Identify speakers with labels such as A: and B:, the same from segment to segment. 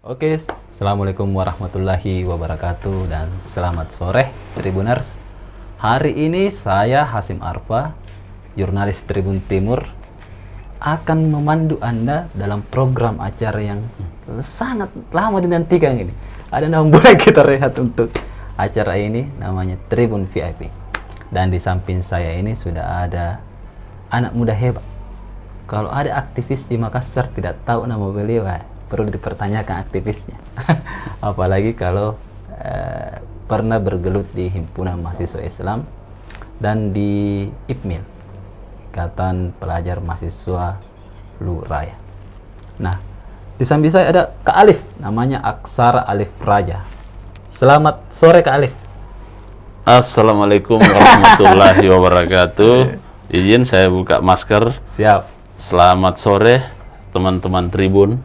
A: Oke, Assalamualaikum warahmatullahi wabarakatuh dan selamat sore Tribuners. Hari ini saya Hasim Arfa, jurnalis Tribun Timur, akan memandu Anda dalam program acara yang sangat lama dinantikan ini. Ada 6 bulan kita rehat untuk acara ini, namanya Tribun VIP. Dan di samping saya ini sudah ada anak muda hebat. Kalau ada aktivis di Makassar tidak tahu nama beliau, perlu dipertanyakan aktivisnya. Apalagi kalau pernah bergelut di Himpunan Mahasiswa Islam dan di IPMIL, Ikatan Pelajar Mahasiswa Luraya. Nah, di samping saya ada Kak Alif, namanya Aksara Alif Raja. Selamat sore Kak Alif.
B: Assalamualaikum warahmatullahi wabarakatuh. Izin saya buka masker.
A: Siap.
B: Selamat sore teman-teman Tribun.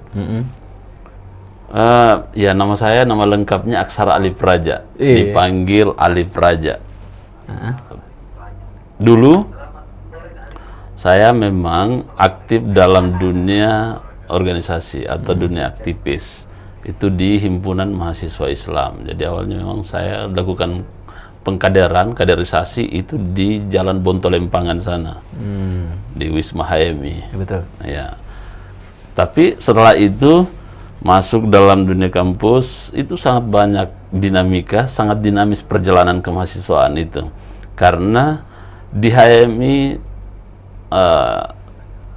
B: Ya, nama saya, nama lengkapnya Aksara Alif Raja. Dipanggil Alif Raja. Dulu saya memang aktif dalam dunia organisasi atau dunia aktivis. Itu di Himpunan Mahasiswa Islam. Jadi awalnya memang saya lakukan kaderisasi itu di Jalan Bontolempangan sana. Di Wisma HMI.
A: Betul.
B: Ya. Tapi setelah itu masuk dalam dunia kampus, itu sangat banyak dinamika, sangat dinamis perjalanan kemahasiswaan itu. Karena di HMI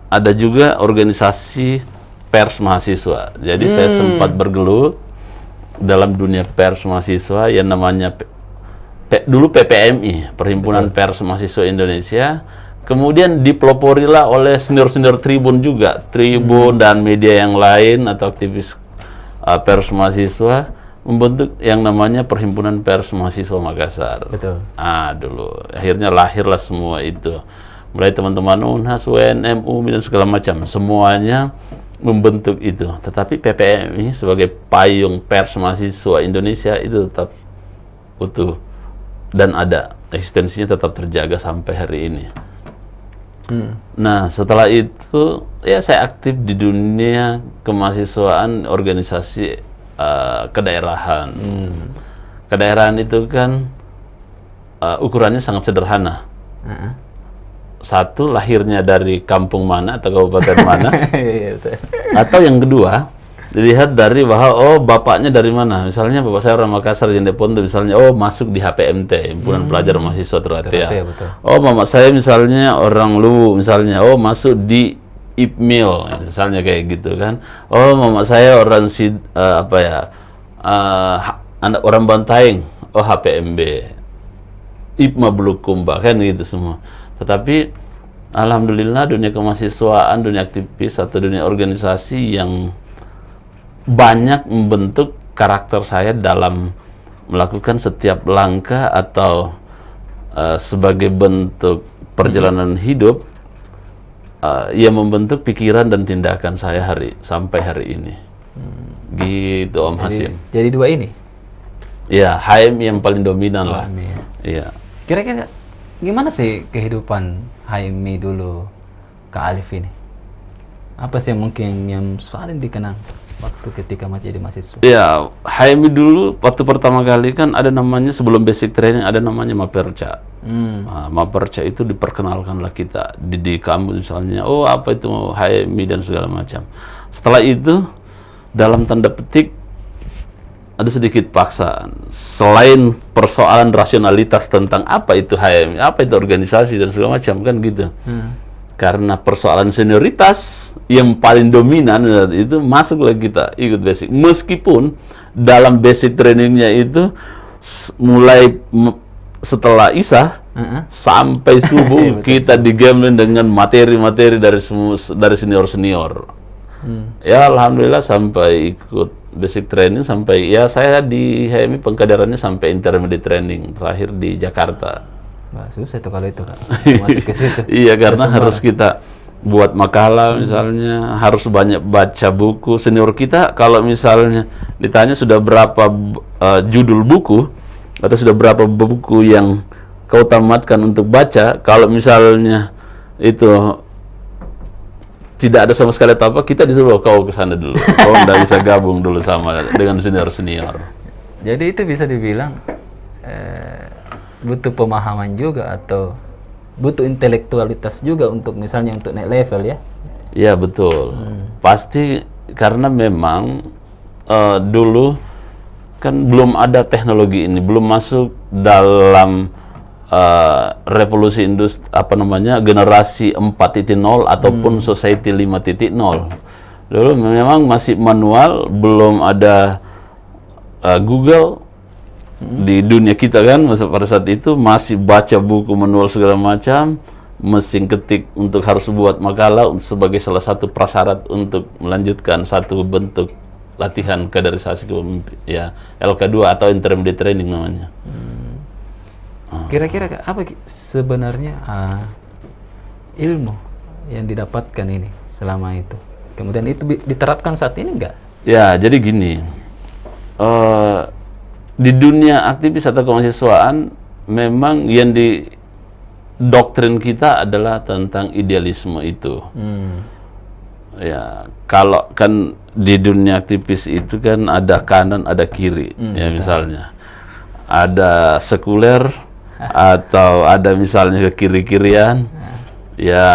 B: ada juga organisasi pers mahasiswa. Jadi saya sempat bergelut dalam dunia pers mahasiswa yang namanya dulu PPMI, Perhimpunan Pers Mahasiswa Indonesia. Kemudian dipeloporilah oleh senior-senior Tribun juga, Tribun dan media yang lain atau aktivis pers mahasiswa membentuk yang namanya Perhimpunan Pers Mahasiswa Makassar.
A: Betul.
B: Dulu akhirnya lahirlah semua itu. Mulai teman-teman UNHAS, UNMU dan segala macam, semuanya membentuk itu. Tetapi PPMI sebagai payung pers mahasiswa Indonesia itu tetap utuh dan ada, eksistensinya tetap terjaga sampai hari ini. Nah, setelah itu ya saya aktif di dunia kemahasiswaan organisasi kedaerahan. Kedaerahan itu kan ukurannya sangat sederhana. Satu, lahirnya dari kampung mana atau kabupaten mana, atau yang kedua dilihat dari bahwa bapaknya dari mana. Misalnya bapak saya orang Makassar, Jendeponto misalnya, masuk di HPMT, Himpunan Pelajar Mahasiswa Teratia. Mama saya misalnya orang Luwu misalnya, masuk di IPMIL misalnya, kayak gitu kan. Mama saya orang anak orang Bantaeng, HPMB, IPMA Bulukumba, kan gitu semua. Tetapi alhamdulillah dunia kemahasiswaan, dunia aktivis atau dunia organisasi yang banyak membentuk karakter saya dalam melakukan setiap langkah atau sebagai bentuk perjalanan hidup yang membentuk pikiran dan tindakan saya sampai hari ini. Gitu Om Hasim.
A: Jadi dua ini?
B: Ya, HMI yang paling dominan lah. Iya.
A: Kira-kira gimana sih kehidupan HMI dulu Kak Alif ini? Apa sih yang mungkin yang paling dikenang waktu ketika masih jadi mahasiswa? Ya,
B: HMI dulu waktu pertama kali kan ada namanya, sebelum basic training ada namanya Maperca. Maperca itu diperkenalkanlah kita di kampus misalnya, apa itu HMI dan segala macam. Setelah itu dalam tanda petik ada sedikit paksaan. Selain persoalan rasionalitas tentang apa itu HMI, apa itu organisasi dan segala macam kan gitu. Karena persoalan senioritas yang paling dominan itu, masuklah kita ikut basic. Meskipun dalam basic trainingnya itu mulai setelah Isya sampai subuh kita digembleng dengan materi-materi dari senior-senior. Ya alhamdulillah sampai ikut basic training sampai, ya saya di HMI pengkaderannya sampai intermediate training terakhir di Jakarta.
A: Susah itu kalau itu masuk ke situ.
B: Iya, karena harus kita buat makalah misalnya, harus banyak baca buku. Senior kita kalau misalnya ditanya sudah berapa judul buku atau sudah berapa buku yang kau tamatkan untuk baca, kalau misalnya itu tidak ada sama sekali apa-apa, kita disuruh kau ke sana dulu. Kau nggak bisa gabung dulu sama dengan senior-senior.
A: Jadi itu bisa dibilang butuh pemahaman juga atau butuh intelektualitas juga untuk misalnya untuk naik level ya.
B: Iya betul. Pasti karena memang dulu kan belum ada teknologi ini, belum masuk dalam revolusi industri generasi 4.0 ataupun society 5.0. Dulu memang masih manual, belum ada Google di dunia kita kan. Pada saat itu masih baca buku manual segala macam, mesin ketik untuk harus buat makalah sebagai salah satu prasyarat untuk melanjutkan satu bentuk latihan kaderisasi ya, LK2 atau intermediate training namanya.
A: Kira-kira apa sebenarnya ilmu yang didapatkan ini selama itu? Kemudian itu diterapkan saat ini enggak?
B: Ya, jadi gini, di dunia aktivis atau kemahasiswaan memang yang di doktrin kita adalah tentang idealisme itu. Ya, kalau kan di dunia aktivis itu kan ada kanan, ada kiri, ya misalnya ada sekuler atau ada misalnya ke kiri-kirian, ya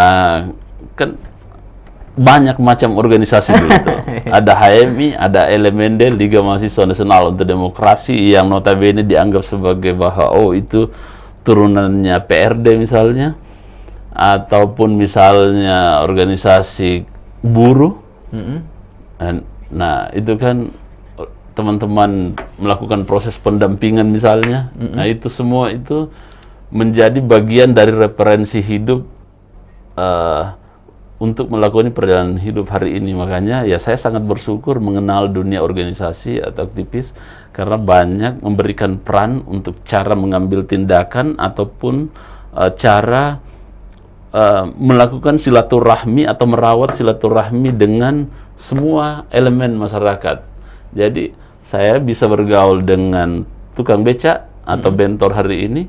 B: kan banyak macam organisasi dulu tuh. Ada HMI, ada LMND, Liga Mahasiswa Nasional untuk Demokrasi, yang notabene dianggap sebagai bahwa itu turunannya PRD misalnya, ataupun misalnya organisasi buruh. Nah itu kan teman-teman melakukan proses pendampingan misalnya. Nah itu semua itu menjadi bagian dari referensi hidup untuk melakukan perjalanan hidup hari ini. Makanya ya saya sangat bersyukur mengenal dunia organisasi atau aktivis, karena banyak memberikan peran untuk cara mengambil tindakan ataupun cara melakukan silaturahmi atau merawat silaturahmi dengan semua elemen masyarakat. Jadi saya bisa bergaul dengan tukang becak atau bentor hari ini,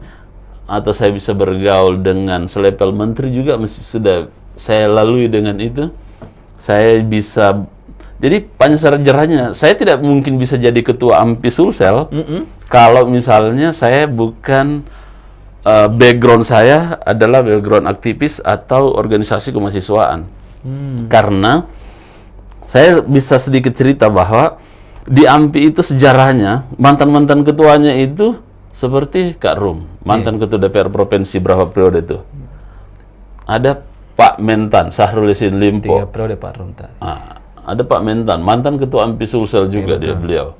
B: atau saya bisa bergaul dengan selepel menteri juga sudah saya lalui dengan itu. Saya bisa, jadi panjang sejarahnya. Saya tidak mungkin bisa jadi ketua AMPI Sulsel kalau misalnya saya bukan background saya adalah background aktivis atau organisasi kemahasiswaan. Karena saya bisa sedikit cerita bahwa di AMPI itu sejarahnya mantan-mantan ketuanya itu seperti Kak Rum, mantan ketua DPR provinsi berapa periode itu. Ada Pak Mentan, Syahrul Yassin Limpo.
A: 3 periode Pak Rum.
B: Ada Pak Mentan, mantan ketua AMPI Sulsel juga beliau.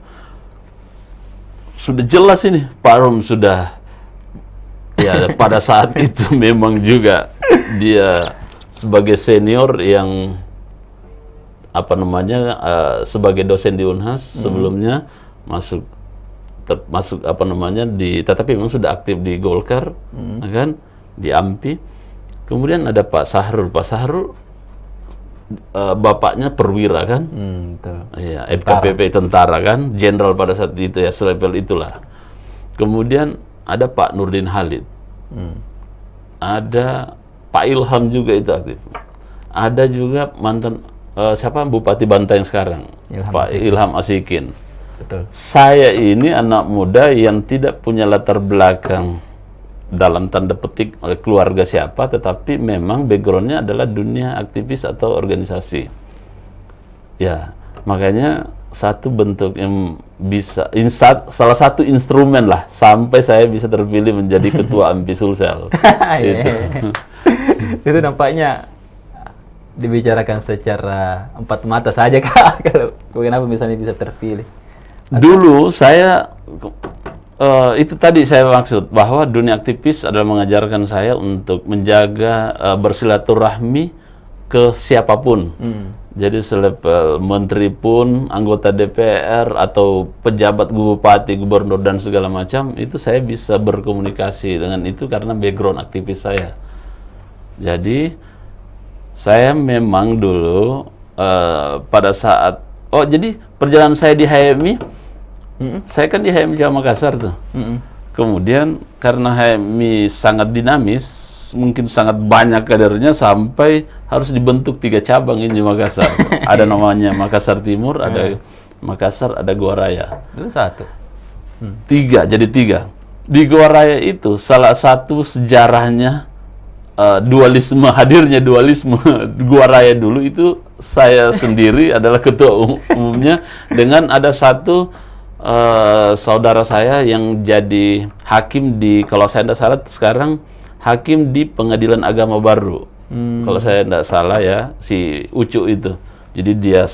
B: Sudah jelas ini, Pak Rum sudah, ya pada saat itu memang juga dia sebagai senior yang sebagai dosen di Unhas sebelumnya masuk tetapi memang sudah aktif di Golkar, kan, di AMPI. Kemudian ada Pak Sahrul. Pak Sahrul bapaknya perwira kan, ya, FKPP tentara kan, jenderal pada saat itu ya, selevel itulah. Kemudian ada Pak Nurdin Halid, ada Pak Ilham juga itu aktif. Ada juga mantan Bupati Bantaeng sekarang, Pak Ilham Asikin.
A: Betul. Saya
B: ini anak muda yang tidak punya latar belakang dalam tanda petik oleh keluarga siapa, tetapi memang backgroundnya adalah dunia aktivis atau organisasi. Ya, makanya satu bentuk yang bisa, salah satu instrumen lah sampai saya bisa terpilih menjadi ketua AMPI Sulsel.
A: Itu nampaknya dibicarakan secara empat mata saja Kak, kalau kenapa misalnya bisa terpilih.
B: Dulu saya itu tadi saya maksud bahwa dunia aktivis adalah mengajarkan saya untuk menjaga bersilaturahmi ke siapapun. Jadi selevel menteri pun, anggota DPR atau pejabat bupati, gubernur dan segala macam, itu saya bisa berkomunikasi dengan itu karena background aktivis saya. Jadi saya memang dulu pada saat jadi perjalanan saya di HMI, saya kan di HMI Jawa Makassar tuh. Kemudian karena HMI sangat dinamis, mungkin sangat banyak kadernya sampai harus dibentuk 3 cabang ini di Makassar. Ada namanya Makassar Timur, ada Makassar, ada Goa Raya.
A: Itu 1.
B: 3, jadi 3. Di Goa Raya itu salah satu sejarahnya dualisme, hadirnya dualisme. Goa Raya dulu itu saya sendiri adalah ketua umumnya dengan ada satu saudara saya yang jadi hakim di, kalau saya tidak salah sekarang hakim di Pengadilan Agama Baru. Kalau saya tidak salah ya, si Ucu itu. Jadi dia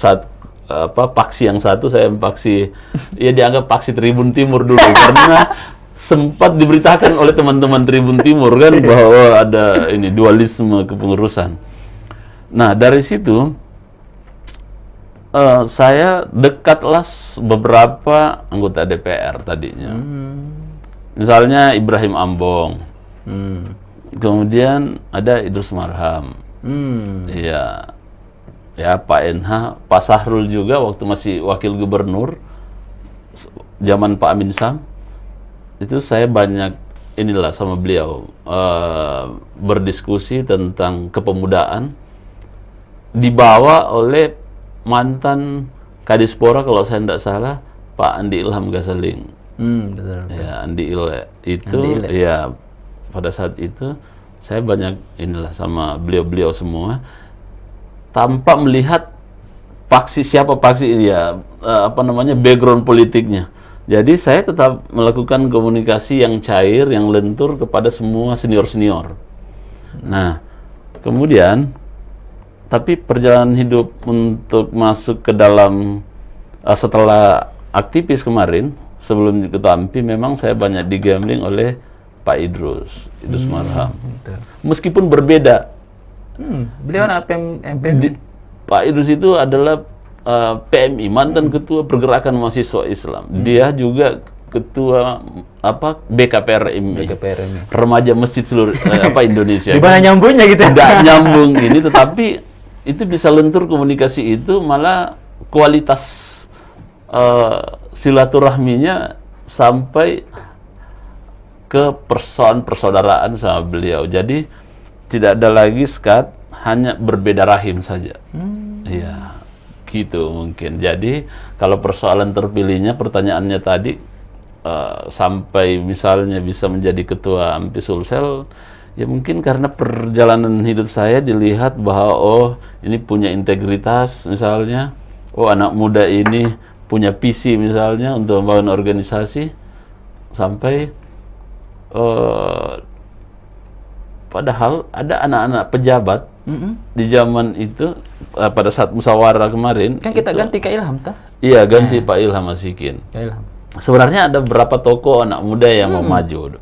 B: paksi yang satu, saya paksi, ya dianggap paksi Tribun Timur dulu karena sempat diberitakan oleh teman-teman Tribun Timur kan bahwa ada ini dualisme kepengurusan. Nah, dari situ saya dekatlah beberapa anggota DPR tadinya. Misalnya Ibrahim Ambong. Kemudian ada Idrus Marham. Iya. Ya, Pak NH, Pak Sahrul juga waktu masih wakil gubernur zaman Pak Amin Sam. Itu saya banyak inilah sama beliau berdiskusi tentang kepemudaan dibawa oleh mantan Kadispora kalau saya tidak salah Pak Andi Ilham Gasaling.
A: Betul.
B: Ya, Andi itu ya pada saat itu saya banyak inilah sama beliau-beliau semua tanpa melihat siapa paksi ya background politiknya. Jadi saya tetap melakukan komunikasi yang cair, yang lentur kepada semua senior-senior. Nah, kemudian tapi perjalanan hidup untuk masuk ke dalam setelah aktivis kemarin, sebelum ketua AMPI, memang saya banyak digambling oleh Pak Idrus Marham. Meskipun berbeda.
A: Beliau anak MPMI.
B: Pak Idrus itu adalah PMI, mantan ketua Pergerakan Mahasiswa Islam. Dia juga ketua BKPRMI. Remaja Masjid seluruh Indonesia.
A: Di mana nyambungnya gitu?
B: Tidak nyambung ini, tetapi itu bisa lentur komunikasi itu, malah kualitas silaturahminya sampai ke persoalan persaudaraan sama beliau. Jadi tidak ada lagi sekat, hanya berbeda rahim saja. Iya, gitu mungkin. Jadi kalau persoalan terpilihnya, pertanyaannya tadi sampai misalnya bisa menjadi ketua AMPI Sulsel, ya mungkin karena perjalanan hidup saya dilihat bahwa ini punya integritas misalnya, anak muda ini punya visi misalnya untuk membangun organisasi, sampai padahal ada anak-anak pejabat di zaman itu pada saat musyawarah kemarin.
A: Kan kita ganti ke Ilham, tak?
B: Iya, ganti Pak Ilham Asikin. Sebenarnya ada beberapa tokoh anak muda yang mau maju,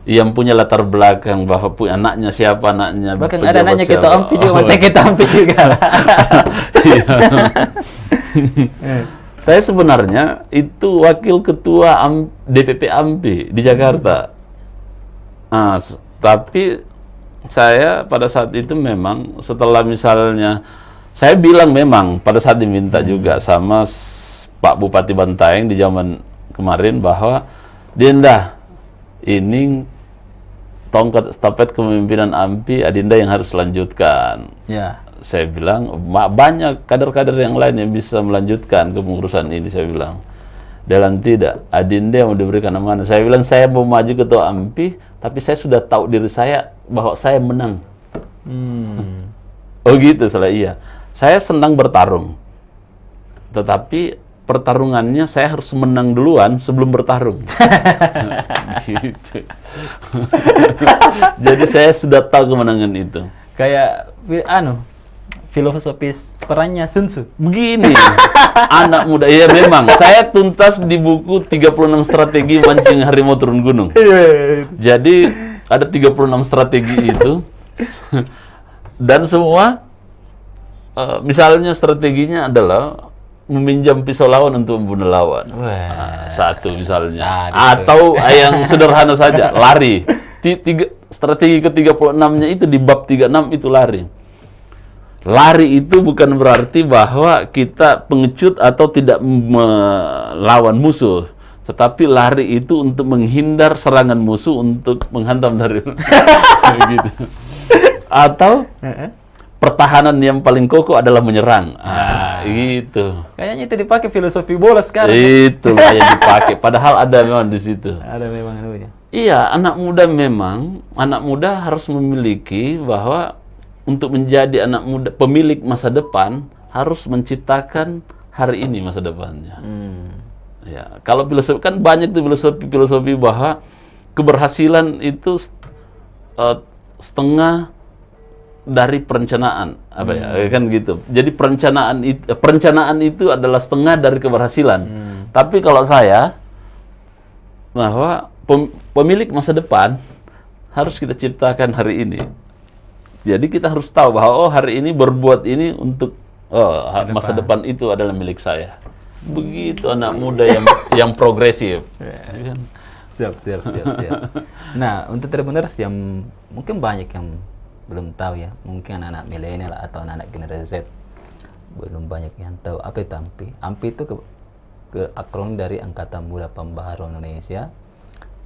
B: yang punya latar belakang bahwa punya anaknya siapa, anaknya
A: bahkan ada anaknya kita AMPI juga, mantan kita AMPI juga. Saya sebenarnya itu wakil ketua DPP AMPI di Jakarta. Tapi saya pada saat itu memang setelah misalnya saya bilang memang pada saat diminta juga sama Pak Bupati Bantaeng di zaman kemarin bahwa Dinda, ini tongkat stafet kepemimpinan AMPI Adinda yang harus lanjutkan. Ya. Saya bilang banyak kader-kader yang lain yang bisa melanjutkan kepengurusan ini, saya bilang. Dalam tidak, Adinda yang mau diberikan amanah. Saya bilang saya mau maju ketua AMPI, tapi saya sudah tahu diri saya bahwa saya menang. Oh gitu, salah iya. Saya senang bertarung, tetapi pertarungannya saya harus menang duluan sebelum bertarung. Gitu. Jadi saya sudah tahu kemenangan itu. Kayak filosofis perannya Sun Tzu.
B: Begini, anak muda, ya memang, saya tuntas di buku 36 strategi mancing harimau turun gunung. Jadi, ada 36 strategi itu, dan semua, misalnya strateginya adalah meminjam pisau lawan untuk membunuh lawan. Satu misalnya. Atau yang sederhana saja, lari. Strategi ke-36-nya itu di bab 36 itu lari. Lari itu bukan berarti bahwa kita pengecut atau tidak melawan musuh, Tetapi lari itu untuk menghindar serangan musuh untuk menghantam dari gitu. Atau pertahanan yang paling kokoh adalah menyerang. Gitu.
A: Kayaknya itu dipakai filosofi bola sekarang.
B: Itulah yang dipakai. Padahal ada memang di situ.
A: Ada memang anunya.
B: Iya, anak muda harus memiliki bahwa untuk menjadi anak muda, pemilik masa depan harus menciptakan hari ini masa depannya. Ya, kalau filosofi kan banyak tuh filosofi bahwa keberhasilan itu setengah dari perencanaan, apa ya, kan gitu. Jadi perencanaan itu adalah setengah dari keberhasilan. Tapi kalau saya bahwa pemilik masa depan harus kita ciptakan hari ini. Jadi kita harus tahu bahwa hari ini berbuat ini untuk masa depan itu adalah milik saya. Begitu anak muda yang progresif.
A: Siap. Nah, untuk Tribuners yang mungkin banyak yang belum tahu ya, mungkin anak-anak milenial atau anak generasi Z belum banyak yang tahu apa itu AMPI. AMPI itu ke akronim dari Angkatan Muda Pembaharuan Indonesia.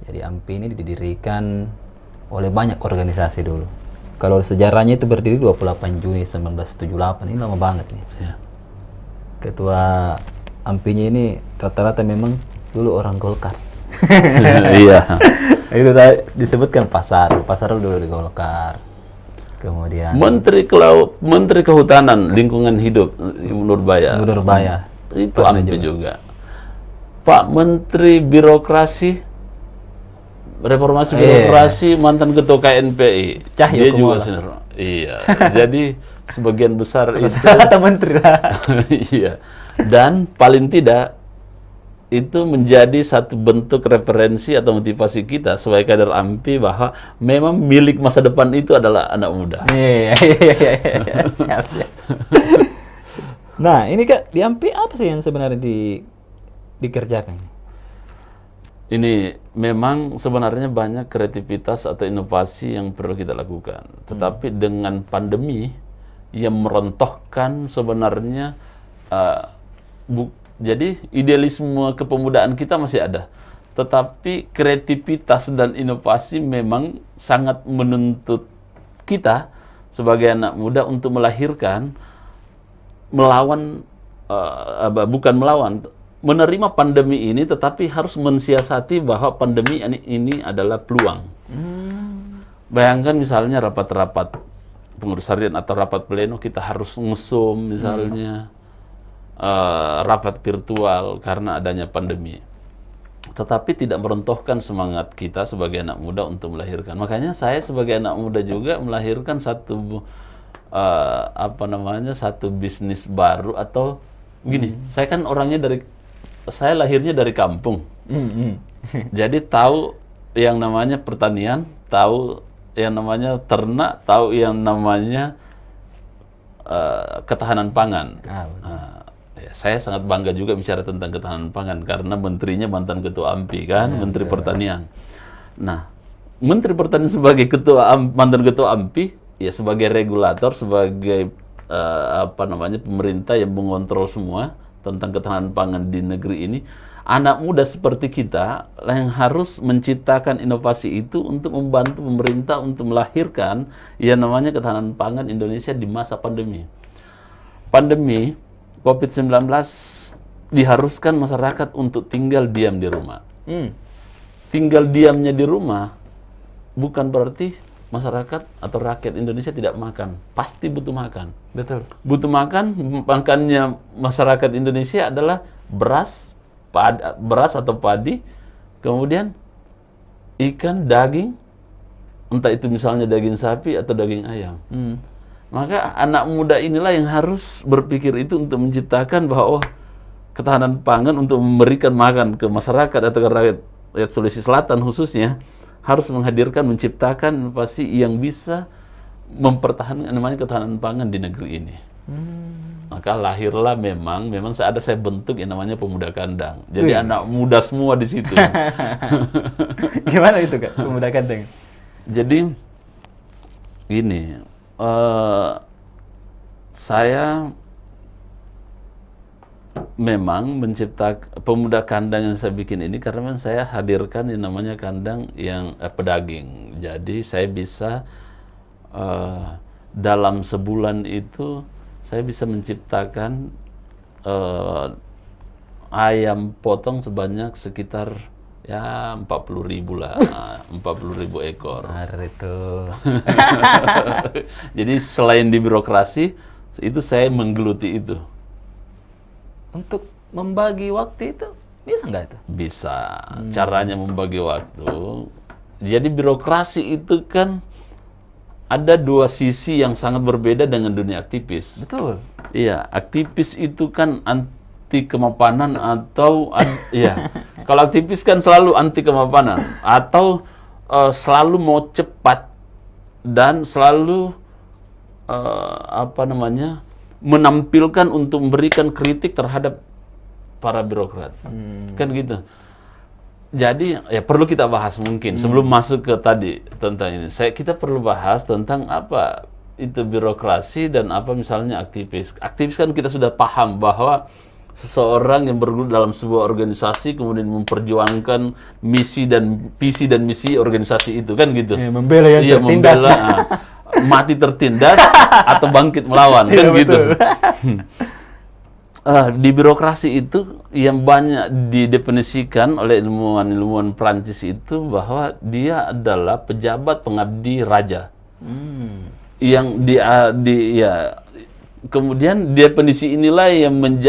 A: Jadi AMPI ini didirikan oleh banyak organisasi dulu. Kalau sejarahnya itu berdiri 28 Juni 1978, ini lama banget nih.
B: Ya.
A: Ketua AMPI-nya ini rata-rata memang dulu orang Golkar.
B: Iya.
A: Itu tadi disebutkan Pasar dulu di Golkar. Kemudian
B: Menteri Kehutanan Lingkungan Hidup Nurbaya. Itu AMPI juga. Pak Menteri Reformasi Birokrasi mantan Ketua KNPI.
A: Cahyo
B: Dia juga
A: Kumolo.
B: senior. Iya. Jadi sebagian besar itu
A: kata menteri lah.
B: iya. Dan paling tidak itu menjadi satu bentuk referensi atau motivasi kita sebagai kader AMPI bahwa memang milik masa depan itu adalah anak muda.
A: Iya. Siap. Nah, ini Kak, di AMPI apa sih yang sebenarnya dikerjakan?
B: Ini memang sebenarnya banyak kreativitas atau inovasi yang perlu kita lakukan. Tetapi dengan pandemi yang merontohkan sebenarnya jadi idealisme kepemudaan kita masih ada. Tetapi kreativitas dan inovasi memang sangat menuntut kita sebagai anak muda untuk menerima pandemi ini, tetapi harus mensiasati bahwa pandemi ini adalah peluang. Bayangkan misalnya rapat-rapat pengurus harian atau rapat pleno kita harus nge-zoom misalnya, rapat virtual karena adanya pandemi. Tetapi tidak merontohkan semangat kita sebagai anak muda untuk melahirkan. Makanya saya sebagai anak muda juga melahirkan satu satu bisnis baru atau gini. Saya lahirnya dari kampung. Jadi tahu yang namanya pertanian, tahu yang namanya ternak, tahu yang namanya ketahanan pangan. Saya sangat bangga juga bicara tentang ketahanan pangan karena menterinya mantan ketua AMPI kan, Menteri Pertanian. Nah, Menteri Pertanian sebagai mantan ketua AMPI, ya sebagai regulator, sebagai pemerintah yang mengontrol semua tentang ketahanan pangan di negeri ini, anak muda seperti kita yang harus menciptakan inovasi itu untuk membantu pemerintah untuk melahirkan yang namanya ketahanan pangan Indonesia di masa pandemi. Pandemi COVID-19 diharuskan masyarakat untuk tinggal diam di rumah. Tinggal diamnya di rumah bukan berarti masyarakat atau rakyat Indonesia tidak makan, pasti butuh makan.
A: Betul.
B: Butuh makan, makannya masyarakat Indonesia adalah beras atau padi, kemudian ikan, daging, entah itu misalnya daging sapi atau daging ayam. Maka anak muda inilah yang harus berpikir itu untuk menciptakan bahwa ketahanan pangan untuk memberikan makan ke masyarakat atau ke rakyat Sulawesi Selatan khususnya, harus menciptakan inovasi yang bisa mempertahankan namanya ketahanan pangan di negeri ini. Maka lahirlah memang saya bentuk yang namanya Pemuda Kandang. Jadi anak muda semua di situ.
A: Gimana itu Kak, Pemuda Kandang?
B: Jadi gini, saya memang menciptakan pemuda kandang yang saya bikin ini karena memang saya hadirkan yang namanya kandang yang pedaging. Jadi saya bisa dalam sebulan itu saya bisa menciptakan ayam potong sebanyak sekitar ya 40.000 lah, 40.000 ekor.
A: Benar itu.
B: Jadi selain di birokrasi, itu saya menggeluti itu.
A: Untuk membagi waktu itu bisa nggak itu?
B: Bisa. Caranya membagi waktu. Jadi birokrasi itu kan ada dua sisi yang sangat berbeda dengan dunia aktivis.
A: Betul.
B: Iya, aktivis itu kan anti kemapanan atau iya. Kalau aktivis kan selalu anti kemapanan atau selalu mau cepat dan selalu menampilkan untuk memberikan kritik terhadap para birokrat. Kan gitu. Jadi ya perlu kita bahas mungkin sebelum masuk ke tadi tentang ini. Kita perlu bahas tentang apa itu birokrasi dan apa misalnya aktivis. Aktivis kan kita sudah paham bahwa seseorang yang bergelut dalam sebuah organisasi kemudian memperjuangkan misi dan visi dan misi organisasi itu kan gitu.
A: Membela yang tertindas.
B: Membela, mati tertindas atau bangkit melawan kan gitu. Di birokrasi itu yang banyak didefinisikan oleh ilmuwan Prancis itu bahwa dia adalah pejabat pengabdi raja. Yang kemudian definisi inilah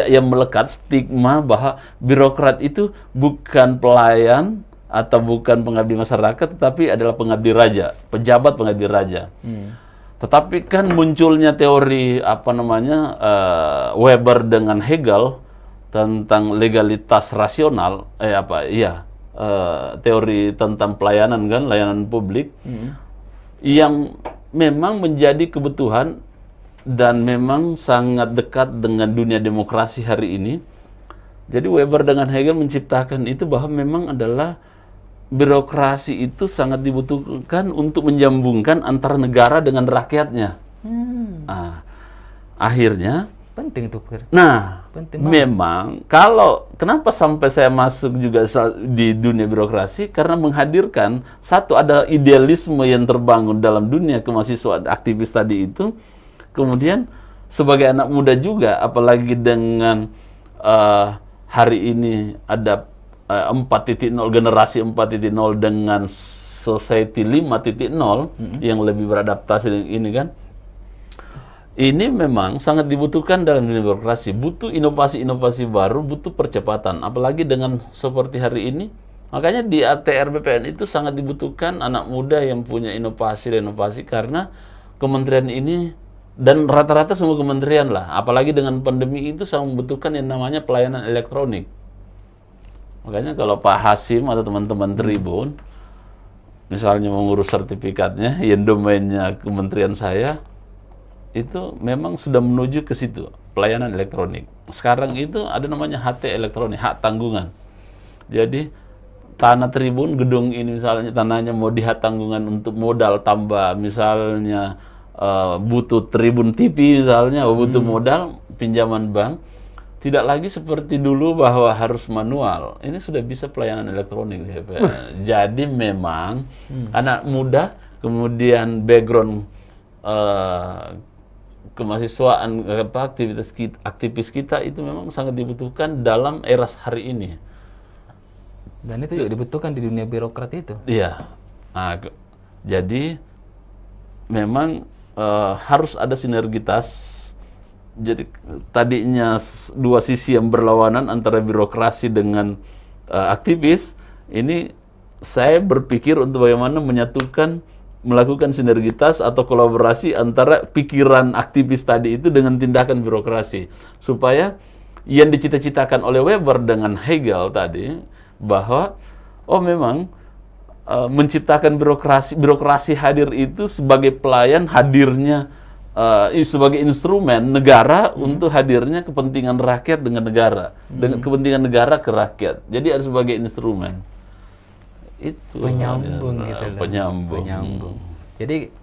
B: yang melekat stigma bahwa birokrat itu bukan pelayan atau bukan pengabdi masyarakat, tetapi adalah pengabdi raja, pejabat pengabdi raja. Tetapi kan munculnya teori Weber dengan Hegel tentang legalitas rasional, teori tentang pelayanan kan, layanan publik, yang memang menjadi kebutuhan dan memang sangat dekat dengan dunia demokrasi hari ini. Jadi Weber dengan Hegel menciptakan itu bahwa memang adalah birokrasi itu sangat dibutuhkan untuk menyambungkan antara negara dengan rakyatnya. Akhirnya
A: penting tuh.
B: penting memang kenapa sampai saya masuk juga di dunia birokrasi, karena menghadirkan satu, ada idealisme yang terbangun dalam dunia kemahasiswaan aktivis tadi itu. Kemudian sebagai anak muda juga, apalagi dengan hari ini ada 4.0, generasi 4.0 dengan society 5.0 yang lebih beradaptasi dengan ini kan. Ini memang sangat dibutuhkan dalam dunia birokrasi. Butuh inovasi-inovasi baru, butuh percepatan. Apalagi dengan seperti hari ini. Makanya di ATR BPN itu sangat dibutuhkan anak muda yang punya inovasi dan inovasi, karena kementerian ini dan rata-rata semua kementerian lah, apalagi dengan pandemi itu sangat membutuhkan yang namanya pelayanan elektronik. Makanya kalau Pak Hasim atau teman-teman Tribun misalnya mengurus sertifikatnya yang domainnya kementerian saya, itu memang sudah menuju ke situ, pelayanan elektronik. Sekarang itu ada namanya HT elektronik, hak tanggungan. Jadi tanah Tribun, gedung ini misalnya tanahnya mau di-hak tanggungan untuk modal tambah, misalnya butuh Tribun TV misalnya, butuh modal pinjaman bank. Tidak lagi seperti dulu bahwa harus manual. Ini sudah bisa pelayanan elektronik. Jadi memang anak muda, kemudian background kemahasiswaan, aktivis kita itu memang sangat dibutuhkan dalam era hari ini.
A: Dan itu juga dibutuhkan di dunia birokrat itu.
B: Iya. Jadi memang harus ada sinergitas. Jadi tadinya dua sisi yang berlawanan antara birokrasi dengan aktivis, ini saya berpikir untuk bagaimana melakukan sinergitas atau kolaborasi antara pikiran aktivis tadi itu dengan tindakan birokrasi, supaya yang dicita-citakan oleh Weber dengan Hegel tadi, bahwa memang menciptakan birokrasi hadir itu sebagai pelayan, hadirnya sebagai instrumen negara untuk hadirnya kepentingan rakyat dengan negara, dengan kepentingan negara ke rakyat. Jadi harus sebagai instrumen. Itu
A: penyambung gitu loh. Penyambung. Jadi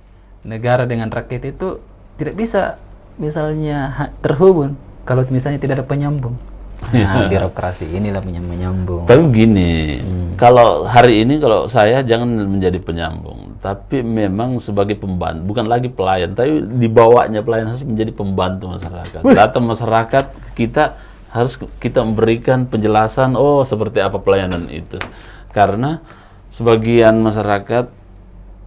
A: negara dengan rakyat itu tidak bisa misalnya terhubung kalau misalnya tidak ada penyambung. Nah, birokrasi inilah menyambung.
B: Tapi begini, kalau hari ini kalau saya jangan menjadi penyambung, tapi memang sebagai pembantu, bukan lagi pelayan, tapi dibawanya pelayan harus menjadi pembantu masyarakat. Datang masyarakat, kita harus kita memberikan penjelasan, oh seperti apa pelayanan itu. Karena sebagian masyarakat,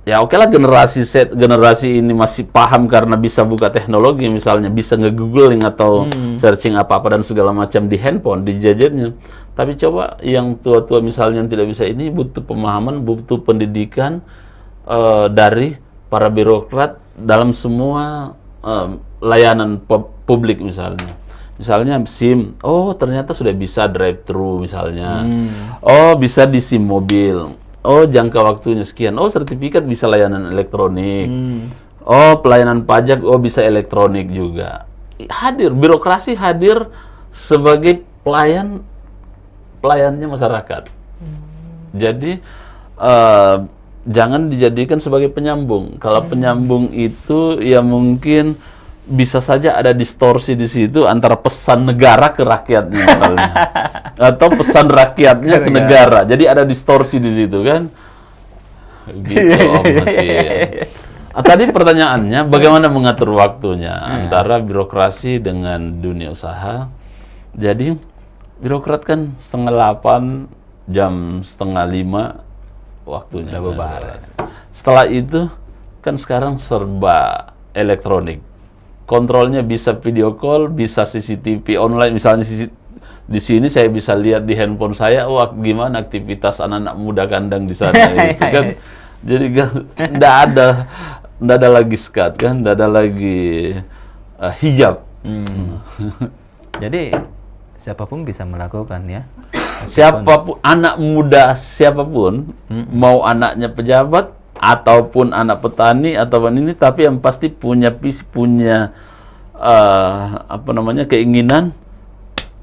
B: ya oke lah generasi ini masih paham karena bisa buka teknologi, misalnya bisa nge-googling atau searching apa-apa dan segala macam di handphone, di gadgetnya. Tapi coba yang tua-tua misalnya yang tidak bisa ini, butuh pemahaman, butuh pendidikan dari para birokrat dalam semua layanan publik misalnya. Misalnya SIM, oh ternyata sudah bisa drive-thru misalnya. Oh bisa di SIM mobil. Oh jangka waktunya sekian. Oh sertifikat bisa layanan elektronik. Oh pelayanan pajak, oh bisa elektronik juga. Hadir, birokrasi hadir sebagai pelayannya masyarakat. Jadi jangan dijadikan sebagai penyambung. Kalau penyambung itu ya mungkin bisa saja ada distorsi di situ antara pesan negara ke rakyatnya misalnya. Atau pesan rakyatnya ke negara. Jadi ada distorsi di situ kan. Gitu Om Hasim. Tadi pertanyaannya bagaimana mengatur waktunya antara birokrasi dengan dunia usaha. Jadi birokrat kan 7:30, jam 4:30 waktunya. Setelah itu kan sekarang serba elektronik. Kontrolnya bisa video call, bisa CCTV online. Misalnya di sini saya bisa lihat di handphone saya, wah gimana aktivitas anak-anak muda kandang di sana gitu kan. Jadi nggak ada lagi skat kan, nggak ada lagi hijab.
A: Jadi siapapun bisa melakukan ya.
B: Siapapun anak muda siapapun, mau anaknya pejabat ataupun anak petani ataupun ini, tapi yang pasti punya visi, punya keinginan,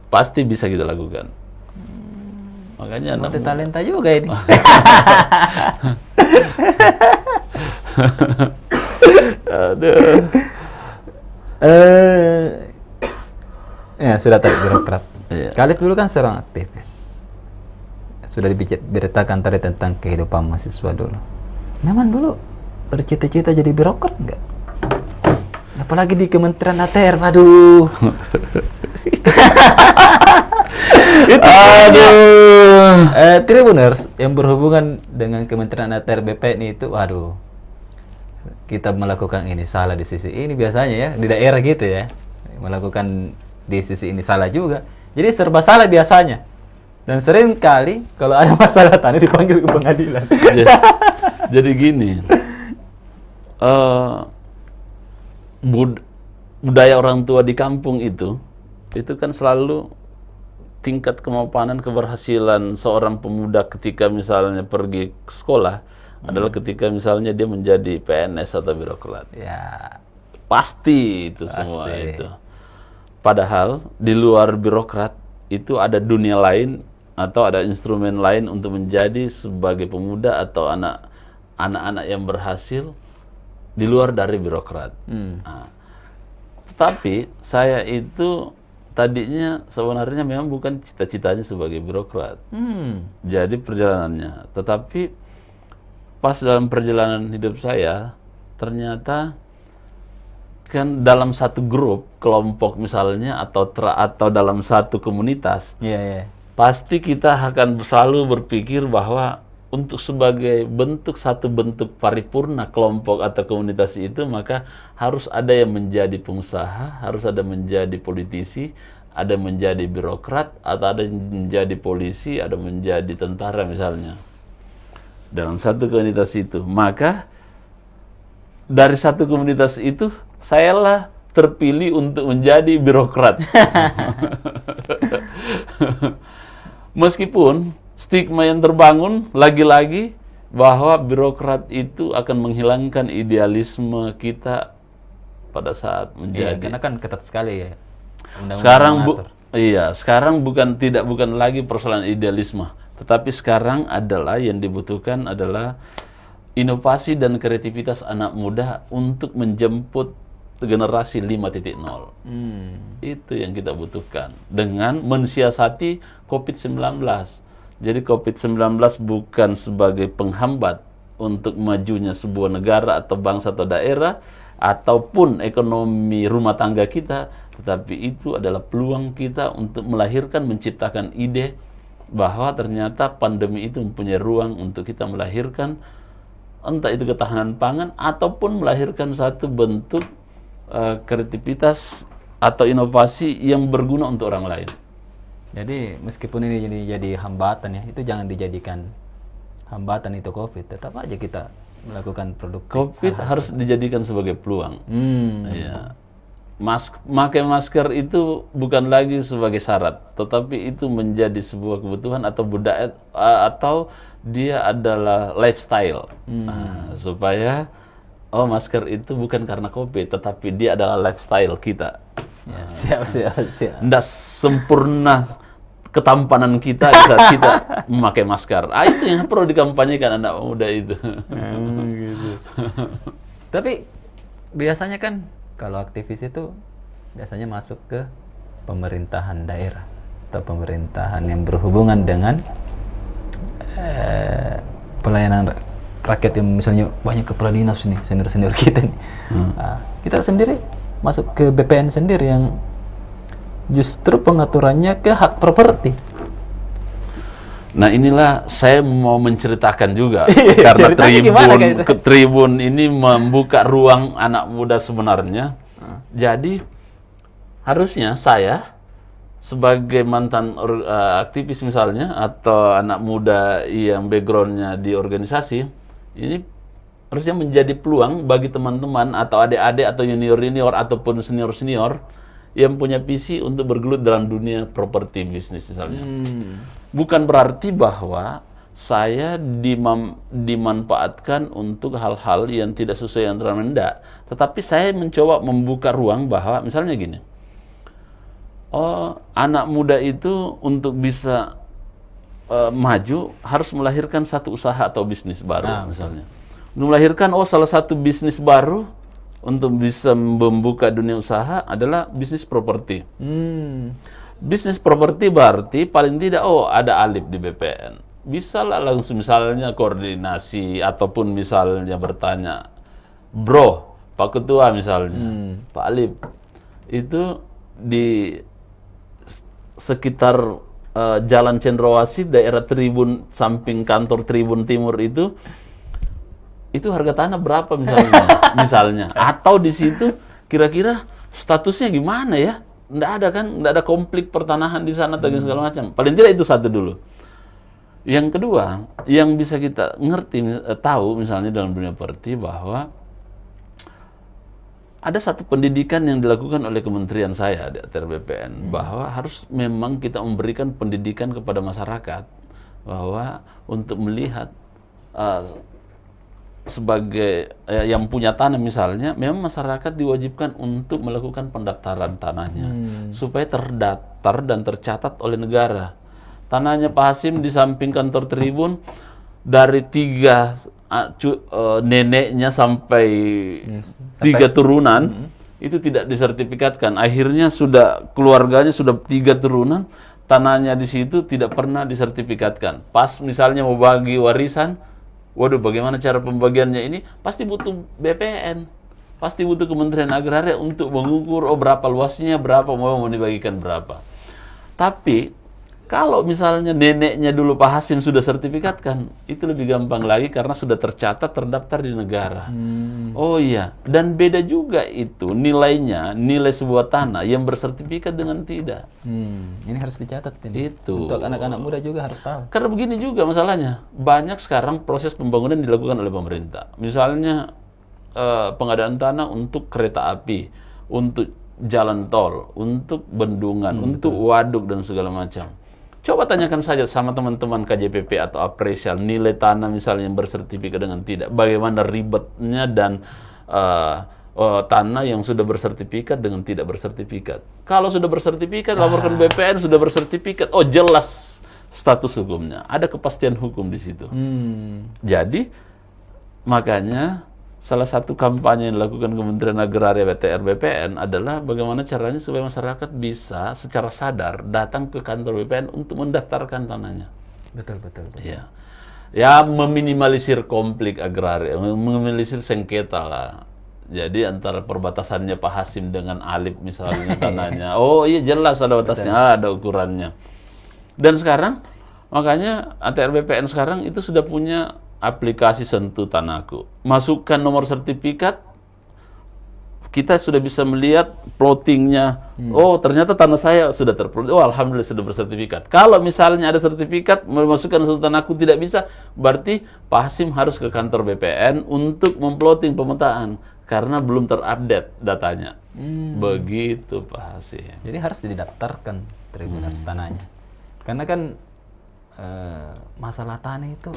B: pasti bisa kita lakukan. Makanya
A: Multi talenta juga ini.
B: Aduh.
A: Ya sudah tadi birokrat.
B: Iya.
A: Khalid dulu kan seorang aktivis. Sudah diberitakan tadi tentang kehidupan mahasiswa dulu. Memang dulu bercita-cita jadi birokrat enggak? Apalagi di Kementerian ATR, aduh.
B: Aduh.
A: Tribuners yang berhubungan dengan Kementerian ATR BPN itu, waduh. Kita melakukan ini salah di sisi ini biasanya ya, di daerah gitu ya. Melakukan di sisi ini salah juga. Jadi serba salah biasanya. Dan sering kali kalau ada masalah tanah dipanggil ke pengadilan.
B: Jadi gini, budaya orang tua di kampung itu kan selalu tingkat kemapanan keberhasilan seorang pemuda ketika misalnya pergi ke sekolah adalah ketika misalnya dia menjadi PNS atau birokrat.
A: Ya,
B: pasti itu semua itu. Padahal di luar birokrat itu ada dunia lain atau ada instrumen lain untuk menjadi sebagai pemuda atau anak-anak yang berhasil di luar dari birokrat. Nah, tetapi saya itu tadinya sebenarnya memang bukan cita-citanya sebagai birokrat. Jadi perjalanannya. Tetapi pas dalam perjalanan hidup saya, ternyata kan dalam satu grup, kelompok misalnya, atau dalam satu komunitas, pasti kita akan selalu berpikir bahwa untuk sebagai satu bentuk paripurna kelompok atau komunitas itu, maka harus ada yang menjadi pengusaha, harus ada menjadi politisi, ada menjadi birokrat, atau ada menjadi polisi, ada menjadi tentara misalnya. Dalam satu komunitas itu, maka dari satu komunitas itu, sayalah terpilih untuk menjadi birokrat. Meskipun stigma yang terbangun lagi-lagi bahwa birokrat itu akan menghilangkan idealisme kita pada saat menjadi.
A: Iya, karena kan ketat sekali ya.
B: Sekarang bukan lagi persoalan idealisme, tetapi sekarang adalah yang dibutuhkan adalah inovasi dan kreativitas anak muda untuk menjemput generasi 5.0. Itu yang kita butuhkan dengan mensiasati COVID-19. Jadi COVID-19 bukan sebagai penghambat untuk majunya sebuah negara atau bangsa atau daerah ataupun ekonomi rumah tangga kita, tetapi itu adalah peluang kita untuk melahirkan, menciptakan ide bahwa ternyata pandemi itu mempunyai ruang untuk kita melahirkan entah itu ketahanan pangan ataupun melahirkan satu bentuk kreativitas atau inovasi yang berguna untuk orang lain.
A: Jadi meskipun ini jadi hambatan ya, itu jangan dijadikan hambatan itu COVID. Tetap aja kita melakukan produktif.
B: COVID harus dijadikan sebagai peluang. Ya. Pakai masker itu bukan lagi sebagai syarat, tetapi itu menjadi sebuah kebutuhan atau budaya atau dia adalah lifestyle. Supaya masker itu bukan karena COVID, tetapi dia adalah lifestyle kita.
A: Ya. Siap.
B: Nggak sempurna ketampanan kita di saat kita memakai masker. Itu yang perlu dikampanyekan anak muda itu.
A: Gitu. Tapi biasanya kan kalau aktivis itu biasanya masuk ke pemerintahan daerah atau pemerintahan yang berhubungan dengan pelayanan rakyat, yang misalnya banyak kepala dinas nih, senior kita nih. Kita sendiri masuk ke BPN sendiri yang justru pengaturannya ke hak properti.
B: Nah, inilah saya mau menceritakan juga karena Tribun ini membuka ruang anak muda sebenarnya. Jadi harusnya saya sebagai mantan aktivis misalnya atau anak muda yang backgroundnya di organisasi ini harusnya menjadi peluang bagi teman-teman atau adik-adik atau junior ataupun senior yang punya visi untuk bergelut dalam dunia properti bisnis misalnya. Bukan berarti bahwa saya dimanfaatkan untuk hal-hal yang tidak sesuai yang terang, tetapi saya mencoba membuka ruang bahwa misalnya gini, anak muda itu untuk bisa maju harus melahirkan satu usaha atau bisnis baru misalnya. Untuk melahirkan salah satu bisnis baru untuk bisa membuka dunia usaha adalah bisnis properti. Bisnis properti berarti paling tidak ada Alif di BPN. Bisa lah langsung misalnya koordinasi ataupun misalnya bertanya, bro, Pak Ketua misalnya, Pak Alif, itu di sekitar Jalan Cendrawasih, daerah Tribun, samping kantor Tribun Timur itu harga tanah berapa misalnya, atau di situ kira-kira statusnya gimana ya? Nggak ada kan, nggak ada konflik pertanahan di sana atau segala macam. Paling tidak itu satu dulu. Yang kedua, yang bisa kita tahu misalnya dalam dunia properti bahwa ada satu pendidikan yang dilakukan oleh kementerian saya di atas BPN bahwa harus memang kita memberikan pendidikan kepada masyarakat bahwa untuk melihat sebagai yang punya tanah misalnya, memang masyarakat diwajibkan untuk melakukan pendaftaran tanahnya supaya terdaftar dan tercatat oleh negara. Tanahnya Pak Hasim di samping kantor Tribun dari 3 neneknya sampai 3 turunan itu tidak disertifikatkan. Akhirnya keluarganya sudah 3 turunan, tanahnya di situ tidak pernah disertifikatkan. Pas misalnya mau bagi warisan, waduh, bagaimana cara pembagiannya ini? Pasti butuh BPN, pasti butuh Kementerian Agraria untuk mengukur berapa luasnya, berapa mau dibagikan berapa. Tapi kalau misalnya neneknya dulu Pak Hasim sudah sertifikatkan, itu lebih gampang lagi karena sudah tercatat, terdaftar di negara. Oh iya, dan beda juga itu nilainya, nilai sebuah tanah yang bersertifikat dengan tidak.
A: Ini harus dicatat ini.
B: Itu.
A: Untuk anak-anak muda juga harus tahu.
B: Karena begini juga masalahnya, banyak sekarang proses pembangunan dilakukan oleh pemerintah. Misalnya pengadaan tanah untuk kereta api, untuk jalan tol, untuk bendungan, untuk waduk dan segala macam. Coba tanyakan saja sama teman-teman KJPP atau apresial nilai tanah misalnya yang bersertifikat dengan tidak. Bagaimana ribetnya dan tanah yang sudah bersertifikat dengan tidak bersertifikat. Kalau sudah bersertifikat, laporkan BPN sudah bersertifikat. Jelas status hukumnya. Ada kepastian hukum di situ. Jadi makanya salah satu kampanye yang dilakukan Kementerian Agraria BTR BPN adalah bagaimana caranya supaya masyarakat bisa secara sadar datang ke kantor BPN untuk mendaftarkan tanahnya.
A: Betul, betul, betul.
B: Ya, ya meminimalisir konflik agraria, meminimalisir sengketa lah. Jadi antara perbatasannya Pak Hasim dengan Alip misalnya tanahnya, oh iya jelas ada batasnya, ada ukurannya. Dan sekarang makanya ATR BPN sekarang itu sudah punya aplikasi Sentuh Tanahku. Masukkan nomor sertifikat, kita sudah bisa melihat plottingnya. Oh, ternyata tanah saya sudah terplot. Oh, alhamdulillah sudah bersertifikat. Kalau misalnya ada sertifikat memasukkan Sentuh Tanahku tidak bisa, berarti Pak Hasim harus ke kantor BPN untuk memplotting pemetaan karena belum terupdate datanya. Begitu Pak Hasim.
A: Jadi harus didaftarkan Tribuners tanahnya. Karena kan masalah tanah itu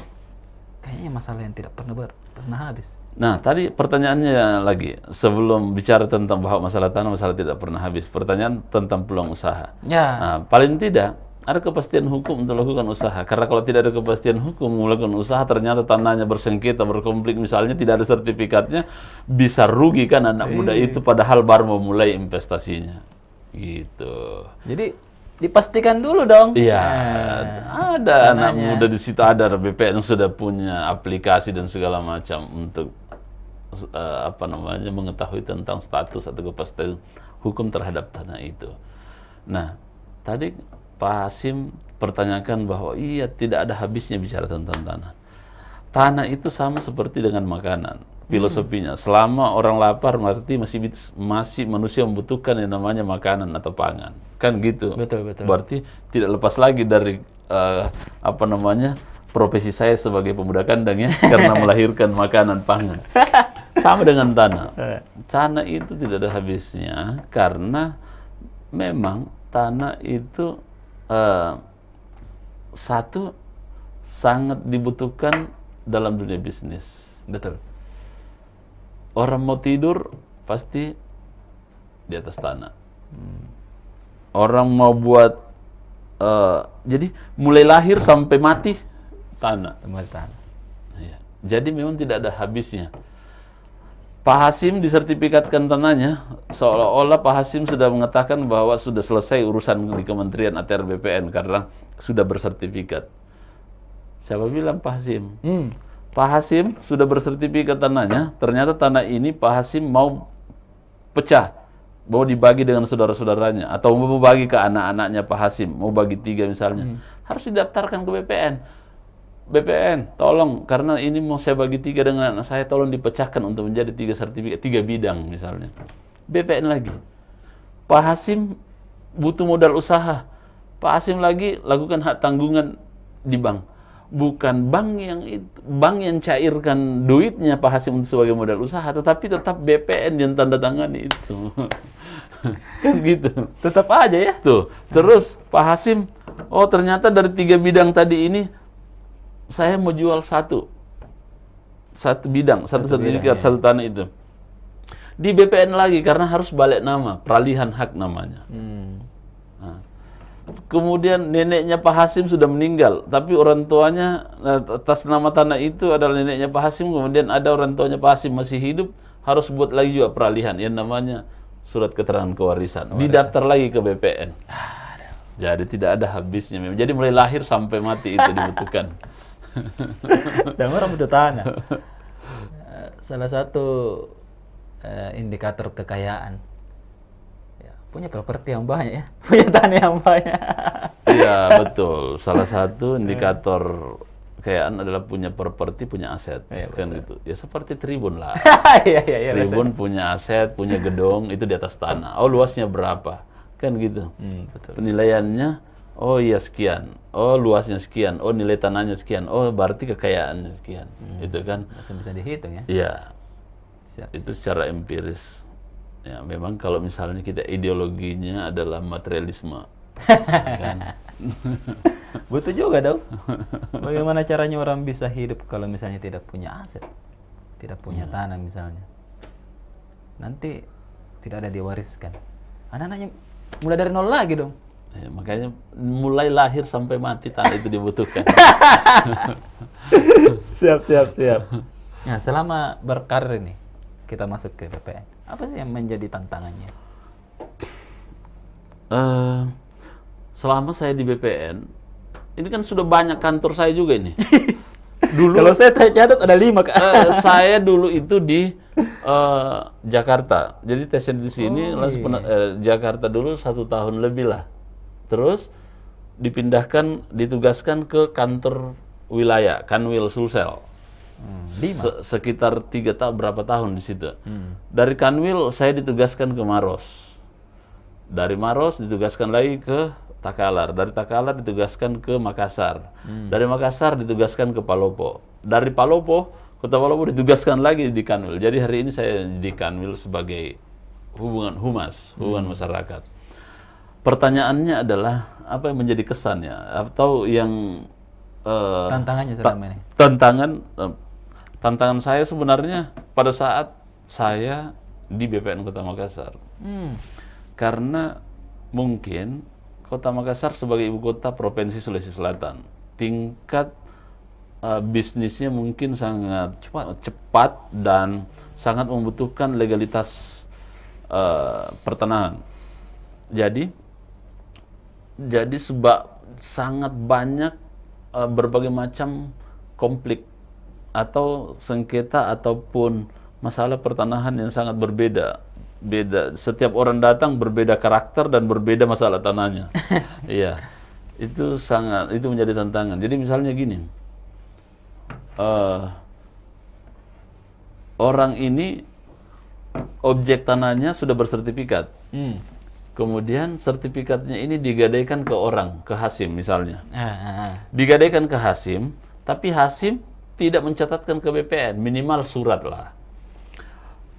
A: kayaknya masalah yang tidak pernah habis.
B: Nah, tadi pertanyaannya lagi, sebelum bicara tentang bahwa masalah tanah, masalah tidak pernah habis. Pertanyaan tentang peluang usaha.
A: Ya.
B: Nah, paling tidak ada kepastian hukum untuk melakukan usaha. Karena kalau tidak ada kepastian hukum melakukan usaha, ternyata tanahnya bersengketa, berkonflik, misalnya tidak ada sertifikatnya, bisa rugi kan anak muda itu padahal baru memulai investasinya. Gitu.
A: Jadi dipastikan dulu dong.
B: Iya, ada
A: tanahnya.
B: anak muda di situ, ada BPN yang sudah punya aplikasi dan segala macam untuk mengetahui tentang status atau kepastian hukum terhadap tanah itu. Nah, tadi Pak Hasim pertanyakan bahwa iya tidak ada habisnya bicara tentang tanah. Tanah itu sama seperti dengan makanan. Filosofinya, selama orang lapar berarti masih manusia membutuhkan yang namanya makanan atau pangan. Kan gitu.
A: Betul, betul.
B: Berarti tidak lepas lagi dari profesi saya sebagai pemuda kandang ya, karena melahirkan makanan pangan. Sama dengan tanah. Tanah itu tidak ada habisnya karena memang tanah itu satu sangat dibutuhkan dalam dunia bisnis.
A: Betul.
B: Orang mau tidur pasti di atas tanah. Orang mau buat jadi mulai lahir sampai mati tanah. Ya. Jadi memang tidak ada habisnya. Pak Hasim disertifikatkan tanahnya, seolah-olah Pak Hasim sudah mengatakan bahwa sudah selesai urusan di Kementerian ATR BPN karena sudah bersertifikat. Siapa bilang Pak Hasim? Pak Hasim sudah bersertifikat tanahnya, ternyata tanah ini Pak Hasim mau pecah, mau dibagi dengan saudara-saudaranya, atau mau bagi ke anak-anaknya Pak Hasim, mau bagi 3 misalnya, harus didaftarkan ke BPN. BPN, tolong, karena ini mau saya bagi 3 dengan anak saya, tolong dipecahkan untuk menjadi 3 sertifikat, 3 bidang misalnya. BPN lagi. Pak Hasim butuh modal usaha. Pak Hasim lagi lakukan hak tanggungan di bank. Bukan bank yang cairkan duitnya Pak Hasim untuk sebagai modal usaha, tetapi tetap BPN yang tanda tangani itu. Kan gitu.
A: Tetap aja ya.
B: Tuh. Terus Pak Hasim, oh ternyata dari 3 bidang tadi ini saya mau jual satu bidang, satu sertifikat, satu tanah itu. Di BPN lagi karena harus balik nama, peralihan hak namanya. Nah. Kemudian neneknya Pak Hasim sudah meninggal, tapi orang tuanya atas nama tanah itu adalah neneknya Pak Hasim, kemudian ada orang tuanya Pak Hasim masih hidup, harus buat lagi juga peralihan yang namanya surat keterangan kewarisan. Didaftar lagi ke BPN. Jadi tidak ada habisnya. Jadi mulai lahir sampai mati itu dibutuhkan.
A: Dan orang butuh tanah. Salah satu indikator kekayaan. Punya properti yang banyak ya, punya tanah yang banyak.
B: Iya betul. Salah satu indikator kekayaan adalah punya properti, punya aset, kan gitu. Ya seperti Tribun lah.
A: Iya,
B: Tribun punya aset, punya gedung itu di atas tanah. Oh luasnya berapa, kan gitu.
A: Betul.
B: Penilaiannya, oh iya sekian. Oh luasnya sekian. Oh nilai tanahnya sekian. Oh berarti kekayaannya sekian. Itu kan.
A: Masih bisa dihitung ya.
B: Iya.
A: Siap.
B: Itu secara empiris. Ya, memang kalau misalnya kita ideologinya adalah materialisme, kan?
A: Butuh juga dong. Bagaimana caranya orang bisa hidup kalau misalnya tidak punya aset, tidak punya tanah misalnya. Nanti tidak ada diwariskan. Anak-anaknya mulai dari nol lagi dong.
B: Ya, makanya mulai lahir sampai mati tanah itu dibutuhkan.
A: Siap. Nah, selama berkarir ini kita masuk ke BPN, apa sih yang menjadi tantangannya?
B: Eh, Selama saya di BPN, ini kan sudah banyak kantor saya juga ini. Dulu
A: Kalau saya catat ada 5 Kak.
B: saya dulu itu di Jakarta. Jadi tesnya di sini, langsung Jakarta dulu 1 tahun lebih lah. Terus ditugaskan ke kantor wilayah, Kanwil Sulsel.
A: 5.
B: Sekitar 3 tahun, berapa tahun di situ. Dari Kanwil saya ditugaskan ke Maros. Dari Maros ditugaskan lagi ke Takalar. Dari Takalar ditugaskan ke Makassar. Dari Makassar ditugaskan ke Palopo. Dari Palopo, Kota Palopo ditugaskan lagi di Kanwil. Jadi hari ini saya di Kanwil sebagai hubungan masyarakat. Pertanyaannya adalah apa yang menjadi kesannya atau yang
A: Tantangannya selama ini.
B: Tantangan saya sebenarnya pada saat saya di BPN Kota Makassar. Karena mungkin Kota Makassar sebagai ibu kota Provinsi Sulawesi Selatan, tingkat bisnisnya mungkin sangat cepat dan sangat membutuhkan legalitas pertanahan. Jadi sangat banyak berbagai macam konflik atau sengketa ataupun masalah pertanahan yang sangat berbeda. Setiap orang datang berbeda karakter dan berbeda masalah tanahnya. Iya. Itu menjadi tantangan. Jadi misalnya gini. Orang ini objek tanahnya sudah bersertifikat. Kemudian sertifikatnya ini digadaikan ke orang, ke Hasim misalnya. Digadaikan ke Hasim, tapi Hasim tidak mencatatkan ke BPN, minimal surat lah.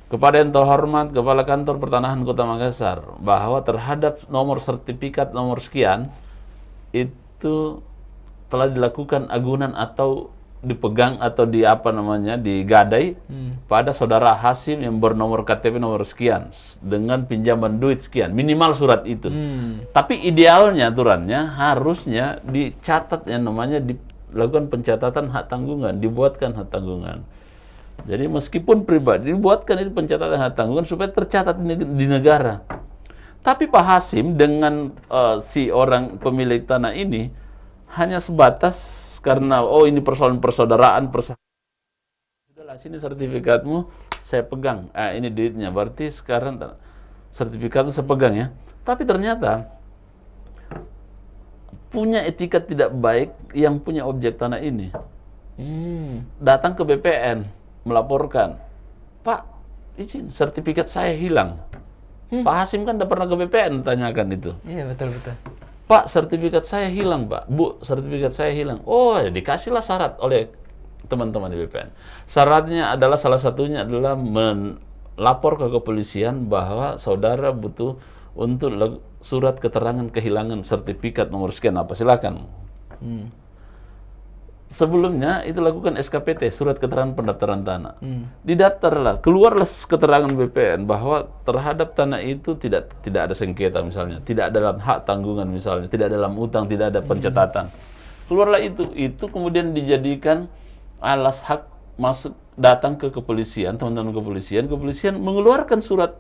B: Kepada yang terhormat Kepala Kantor Pertanahan Kota Makassar, bahwa terhadap nomor sertifikat nomor sekian, itu telah dilakukan agunan atau dipegang atau digadai pada saudara Hasim yang bernomor KTP nomor sekian dengan pinjaman duit sekian, minimal surat itu. Tapi idealnya aturannya harusnya dicatat yang namanya dilakukan pencatatan hak tanggungan, dibuatkan hak tanggungan. Jadi meskipun pribadi dibuatkan itu pencatatan hak tanggungan supaya tercatat di negara. Tapi Pak Hasim dengan si orang pemilik tanah ini hanya sebatas karena ini persoalan persaudaraan, sudahlah sini sertifikatmu saya pegang. Ini duitnya, berarti sekarang sertifikatmu saya pegang ya. Tapi ternyata punya etikat tidak baik yang punya objek tanah ini. Datang ke BPN melaporkan, Pak, izin sertifikat saya hilang. Pak Hasim kan udah pernah ke BPN tanyakan itu.
A: Iya, betul.
B: Pak, sertifikat saya hilang, Pak. Bu, sertifikat saya hilang. Oh, ya dikasihlah syarat oleh teman-teman di BPN. Syaratnya adalah salah satunya adalah melapor ke kepolisian bahwa saudara butuh untuk surat keterangan kehilangan sertifikat nomor sekian apa, silakan. Sebelumnya itu lakukan SKPT, surat keterangan pendaftaran tanah. Didaftarlah, keluarlah keterangan BPN bahwa terhadap tanah itu tidak ada sengketa misalnya, tidak ada dalam hak tanggungan misalnya, tidak dalam utang, tidak ada pencatatan. Keluarlah itu kemudian dijadikan alas hak masuk datang ke kepolisian, teman-teman kepolisian mengeluarkan surat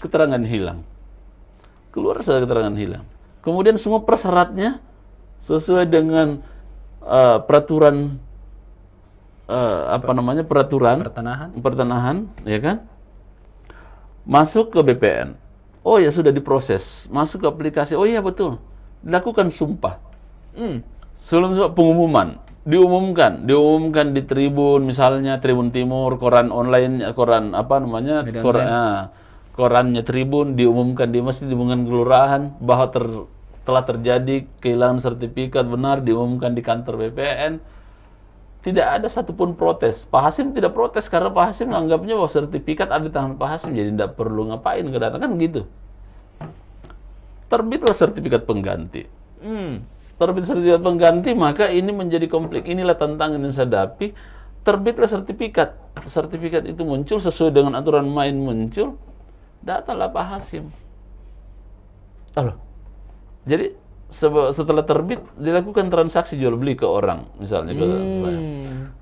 B: keterangan hilang. Keluar surat keterangan hilang. Kemudian semua persyaratnya sesuai dengan peraturan pertanahan, ya kan? Masuk ke BPN. Oh ya sudah diproses. Masuk ke aplikasi. Oh iya betul. Dilakukan sumpah. Sebelum pengumuman, diumumkan di Tribun misalnya, Tribun Timur, koran online, korannya Tribun, diumumkan di masjid, diumumkan kelurahan bahwa telah terjadi kehilangan sertifikat, benar, diumumkan di kantor BPN. Tidak ada satupun protes. Pak Hasim tidak protes karena Pak Hasim menganggapnya bahwa sertifikat ada di tangan Pak Hasim, jadi tidak perlu ngapain kedatangan kan gitu. Terbitlah sertifikat pengganti. Terbit sertifikat pengganti, maka ini menjadi konflik. Inilah tantangan yang saya hadapi. Terbitlah sertifikat. Sertifikat itu muncul sesuai dengan aturan main muncul. Datanglah Pak Hasim. Jadi setelah terbit dilakukan transaksi jual beli ke orang misalnya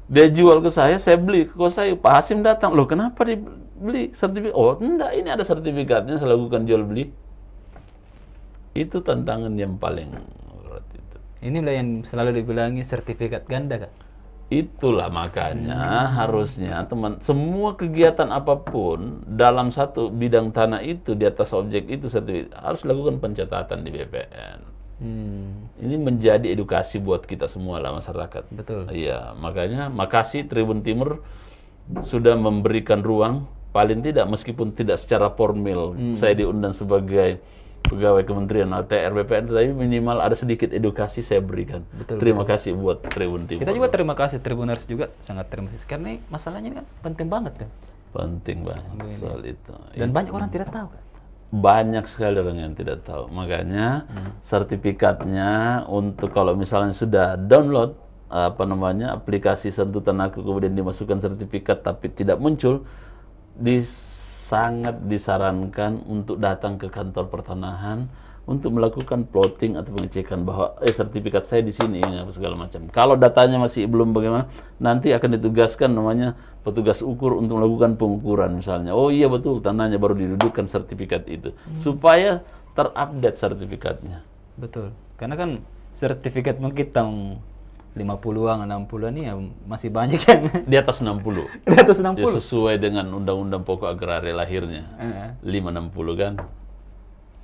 B: Dia jual ke saya beli ke kos saya. Pak Hasim datang, loh kenapa dibeli sertifikat? Oh enggak, ini ada sertifikatnya, saya lakukan jual beli. Itu tantangan yang paling berat itu.
A: Inilah yang selalu dibilangi sertifikat ganda, Kak.
B: Itulah makanya harusnya semua kegiatan apapun dalam satu bidang tanah itu di atas objek itu sertifikat harus lakukan pencatatan di BPN. Ini menjadi edukasi buat kita semua lah masyarakat.
A: Betul.
B: Iya, makanya makasih Tribun Timur sudah memberikan ruang, paling tidak meskipun tidak secara formal saya diundang sebagai pegawai Kementerian ATR BPN, tapi minimal ada sedikit edukasi saya berikan.
A: Betul,
B: Terima kasih buat Tribun Timur.
A: Kita juga terima kasih Tribuners juga, sangat terima kasih. Karena masalahnya ini kan penting banget kan.
B: Penting banget soal itu.
A: Dan banyak orang tidak tahu kan.
B: Banyak sekali orang yang tidak tahu. Makanya sertifikatnya untuk kalau misalnya sudah download aplikasi Sentuh Tanahku kemudian dimasukkan sertifikat tapi tidak muncul, sangat disarankan untuk datang ke kantor pertanahan untuk melakukan plotting atau pengecekan bahwa sertifikat saya di sini apa segala macam. Kalau datanya masih belum bagaimana, nanti akan ditugaskan namanya petugas ukur untuk melakukan pengukuran misalnya. Oh iya betul, tanahnya baru didudukkan sertifikat itu supaya terupdate sertifikatnya.
A: Betul. Karena kan sertifikat mungkin tahun 50-an, 60-an ini ya masih banyak yang
B: di atas 60.
A: Di atas 60.
B: Ya, sesuai dengan Undang-Undang Pokok Agraria lahirnya. 560 kan?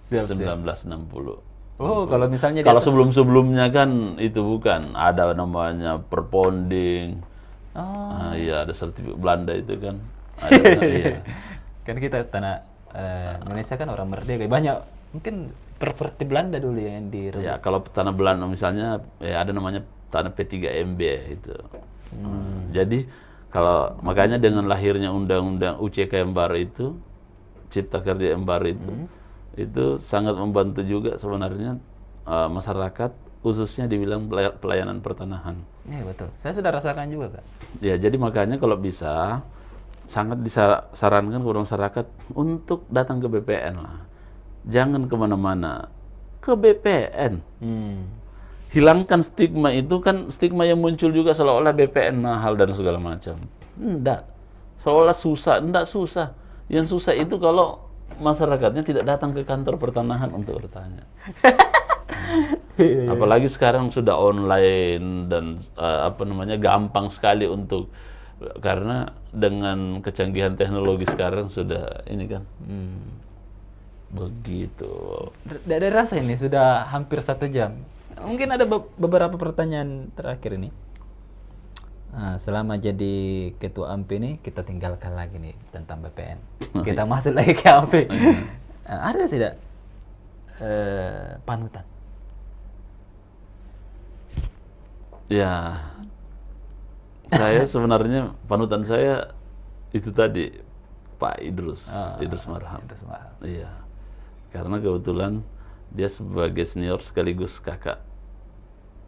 A: Siap,
B: 1960.
A: Oh, kalau misalnya
B: kalau sebelum-sebelumnya kan itu bukan, ada namanya perponding. Iya, ada sertifikat Belanda itu kan. Ada, iya.
A: Kan kita tanah Indonesia kan orang merdeka, banyak mungkin properti Belanda dulu yang di.
B: Ya, kalau tanah Belanda misalnya ada namanya tanah P3MB itu. Jadi kalau makanya dengan lahirnya Undang-Undang UCK yang baru itu, Cipta Kerja yang baru itu sangat membantu juga sebenarnya masyarakat khususnya dibilang pelayanan pertanahan.
A: Iya betul, saya sudah rasakan juga Kak.
B: Ya jadi makanya kalau bisa sangat disarankan kepada masyarakat untuk datang ke BPN lah, jangan kemana-mana, ke BPN. Hilangkan stigma itu kan, stigma yang muncul juga seolah-olah BPN mahal dan segala macam. Enggak, seolah susah, enggak susah. Yang susah itu kalau masyarakatnya tidak datang ke kantor pertanahan untuk bertanya. Apalagi sekarang sudah online dan gampang sekali untuk, karena dengan kecanggihan teknologi sekarang sudah ini kan. Begitu.
A: Dari rasa ini sudah hampir 1 jam. Mungkin ada beberapa pertanyaan terakhir ini. Selama jadi ketua AMPI ini kita tinggalkan lagi nih tentang BPN. Kita masuk lagi ke AMPI. Ada tidak panutan?
B: Ya, saya sebenarnya panutan saya itu tadi Pak Idrus Marham. Iya, karena kebetulan dia sebagai senior sekaligus kakak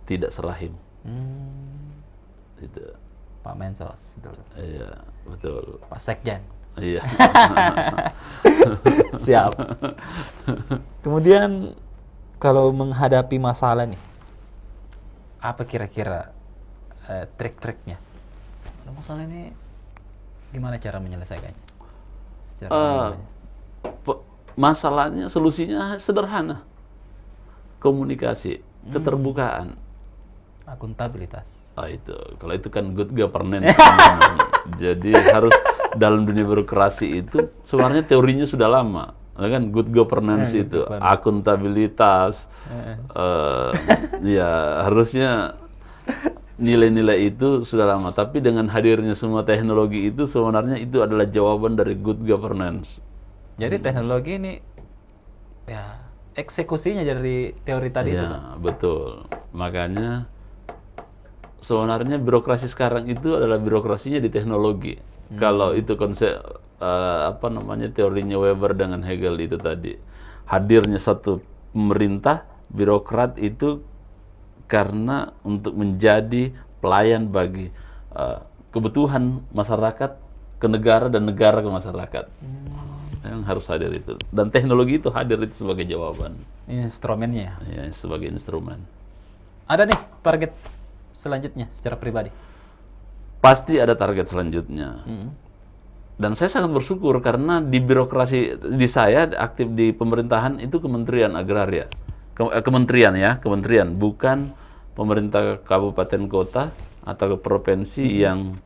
B: tidak serahim. Itu
A: Pak Mensos dulu.
B: Iya, betul.
A: Pak Sekjen.
B: Iya.
A: Siap. Kemudian kalau menghadapi masalah nih, apa kira-kira trik-triknya? Masalah ini gimana cara menyelesaikannya?
B: Masalahnya, solusinya sederhana. Komunikasi, keterbukaan,
A: akuntabilitas.
B: Itu kalau itu kan good governance. Jadi harus dalam dunia birokrasi itu sebenarnya teorinya sudah lama, kan good governance itu, akuntabilitas. Ya harusnya nilai-nilai itu sudah lama, tapi dengan hadirnya semua teknologi itu sebenarnya itu adalah jawaban dari good governance.
A: Jadi teknologi ini ya eksekusinya dari teori tadi itu.
B: Ya, betul. Makanya sebenarnya birokrasi sekarang itu adalah birokrasinya di teknologi. Kalau itu konsep teorinya Weber dengan Hegel itu tadi. Hadirnya satu pemerintah, birokrat itu karena untuk menjadi pelayan bagi kebutuhan masyarakat ke negara dan negara ke masyarakat. Yang harus hadir itu, dan teknologi itu hadir itu sebagai jawaban,
A: instrumennya
B: ya, sebagai instrumen.
A: Ada nih target selanjutnya secara pribadi?
B: pasti ada target selanjutnya. Dan saya sangat bersyukur karena di birokrasi di saya aktif di pemerintahan itu Kementerian Agraria. Kementerian, bukan pemerintah kabupaten kota atau provinsi yang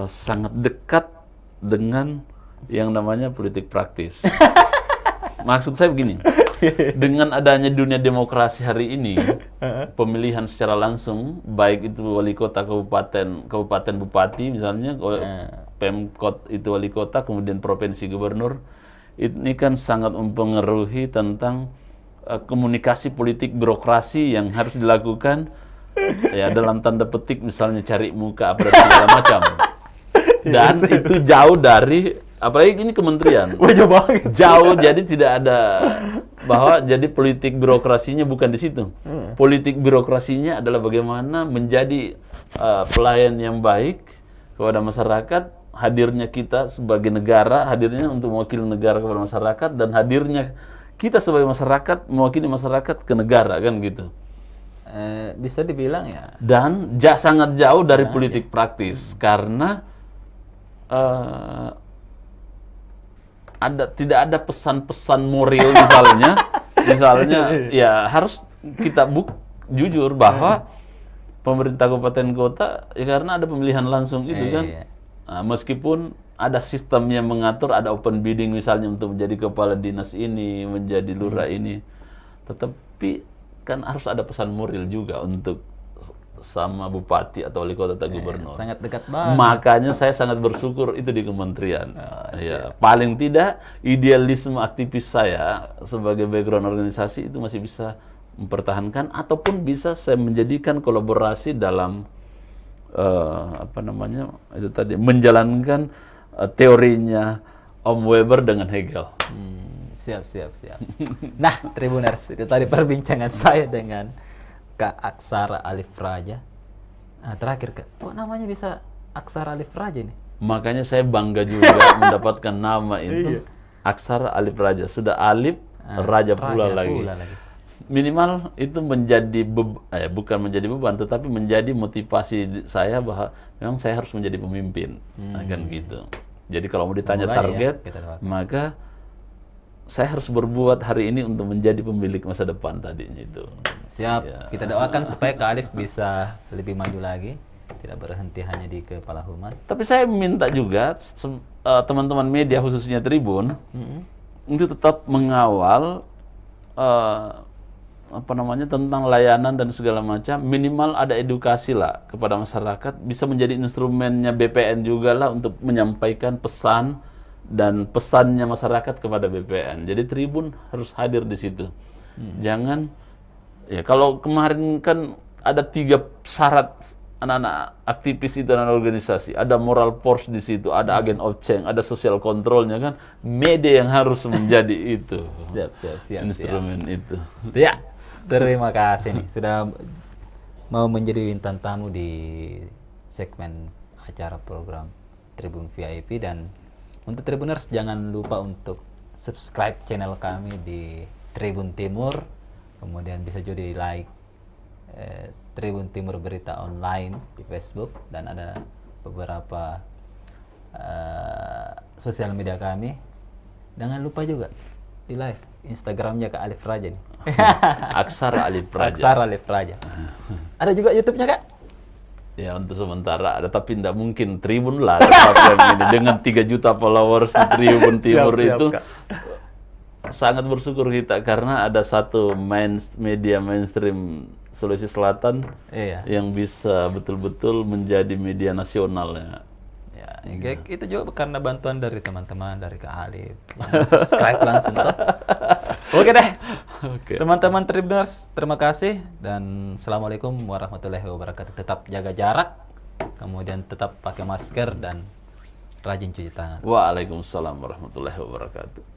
B: sangat dekat dengan yang namanya politik praktis. Maksud saya begini, dengan adanya dunia demokrasi hari ini, pemilihan secara langsung, baik itu wali kota kabupaten bupati misalnya, Pemkot itu wali kota, kemudian provinsi gubernur, ini kan sangat mempengaruhi tentang komunikasi politik birokrasi yang harus dilakukan, ya dalam tanda petik misalnya cari muka apa dan segala macam. Dan itu jauh dari, apalagi ini kementerian, jauh, jadi tidak ada bahwa jadi politik birokrasinya bukan di situ. Politik birokrasinya adalah bagaimana menjadi pelayan yang baik kepada masyarakat, hadirnya kita sebagai negara, hadirnya untuk mewakili negara kepada masyarakat, dan hadirnya kita sebagai masyarakat mewakili masyarakat ke negara, kan gitu.
A: Bisa dibilang ya.
B: Dan sangat jauh dari politik praktis, karena tidak ada pesan-pesan moral misalnya ya harus kita jujur bahwa pemerintah kabupaten kota ya karena ada pemilihan langsung itu kan. Nah, meskipun ada sistem yang mengatur, ada open bidding misalnya untuk menjadi kepala dinas ini, menjadi lurah ini, tetapi kan harus ada pesan moral juga untuk sama bupati atau wali kota atau gubernur.
A: Sangat dekat banget.
B: Makanya saya sangat bersyukur itu di kementerian. Ya, paling tidak idealisme aktivis saya sebagai background organisasi itu masih bisa mempertahankan, ataupun bisa saya menjadikan kolaborasi dalam itu tadi menjalankan teorinya Om Weber dengan Hegel.
A: Siap. Nah, Tribuners, itu tadi perbincangan saya dengan Kak Aksara Alif Raja. Nah, terakhir Kak, kok namanya bisa Aksara Alif Raja nih?
B: Makanya saya bangga juga mendapatkan nama itu Aksara Alif Raja. Sudah Alif, Raja pula lagi. Minimal itu menjadi bukan menjadi beban, tetapi menjadi motivasi saya bahwa memang saya harus menjadi pemimpin. Nah, kan gitu. Jadi kalau mau ditanya target, maka saya harus berbuat hari ini untuk menjadi pemilik masa depan tadinya itu.
A: Siap. Ya. Kita doakan supaya Kak Alif bisa lebih maju lagi, tidak berhenti hanya di kepala humas.
B: Tapi saya minta juga teman-teman media khususnya Tribun untuk tetap mengawal tentang layanan dan segala macam. Minimal ada edukasi lah kepada masyarakat, bisa menjadi instrumennya BPN juga lah untuk menyampaikan pesan dan pesannya masyarakat kepada BPN. Jadi Tribun harus hadir di situ. Jangan ya, kalau kemarin kan ada 3 syarat anak-anak aktivis itu dan organisasi, ada moral force di situ, ada agent of change, ada social controlnya kan. Media yang harus menjadi itu.
A: Siap.
B: Instrumen itu.
A: Ya, terima kasih nih sudah mau menjadi bintang tamu di segmen acara program Tribun VIP. Dan untuk Tribuners, jangan lupa untuk subscribe channel kami di Tribun Timur, kemudian bisa juga di like Tribun Timur Berita Online di Facebook, dan ada beberapa sosial media kami. Jangan lupa juga di live Instagramnya Kak Alif Raja nih.
B: Aksara Alif Raja.
A: Aksara Alif Raja. Ada juga YouTube-nya Kak?
B: Ya, untuk sementara ada, tapi tidak mungkin Tribun lah yang ini. Dengan 3 juta followers di Tribun Timur itu Kak. Sangat bersyukur kita karena ada satu media mainstream Sulawesi Selatan yang bisa betul-betul menjadi media nasional ya.
A: Itu juga karena bantuan dari teman-teman dari Kak Alif. Subscribe langsung tuh. Oke deh. Teman-teman Tribuners, terima kasih dan assalamualaikum warahmatullahi wabarakatuh. Tetap jaga jarak, kemudian tetap pakai masker dan rajin cuci tangan.
B: Waalaikumsalam warahmatullahi wabarakatuh.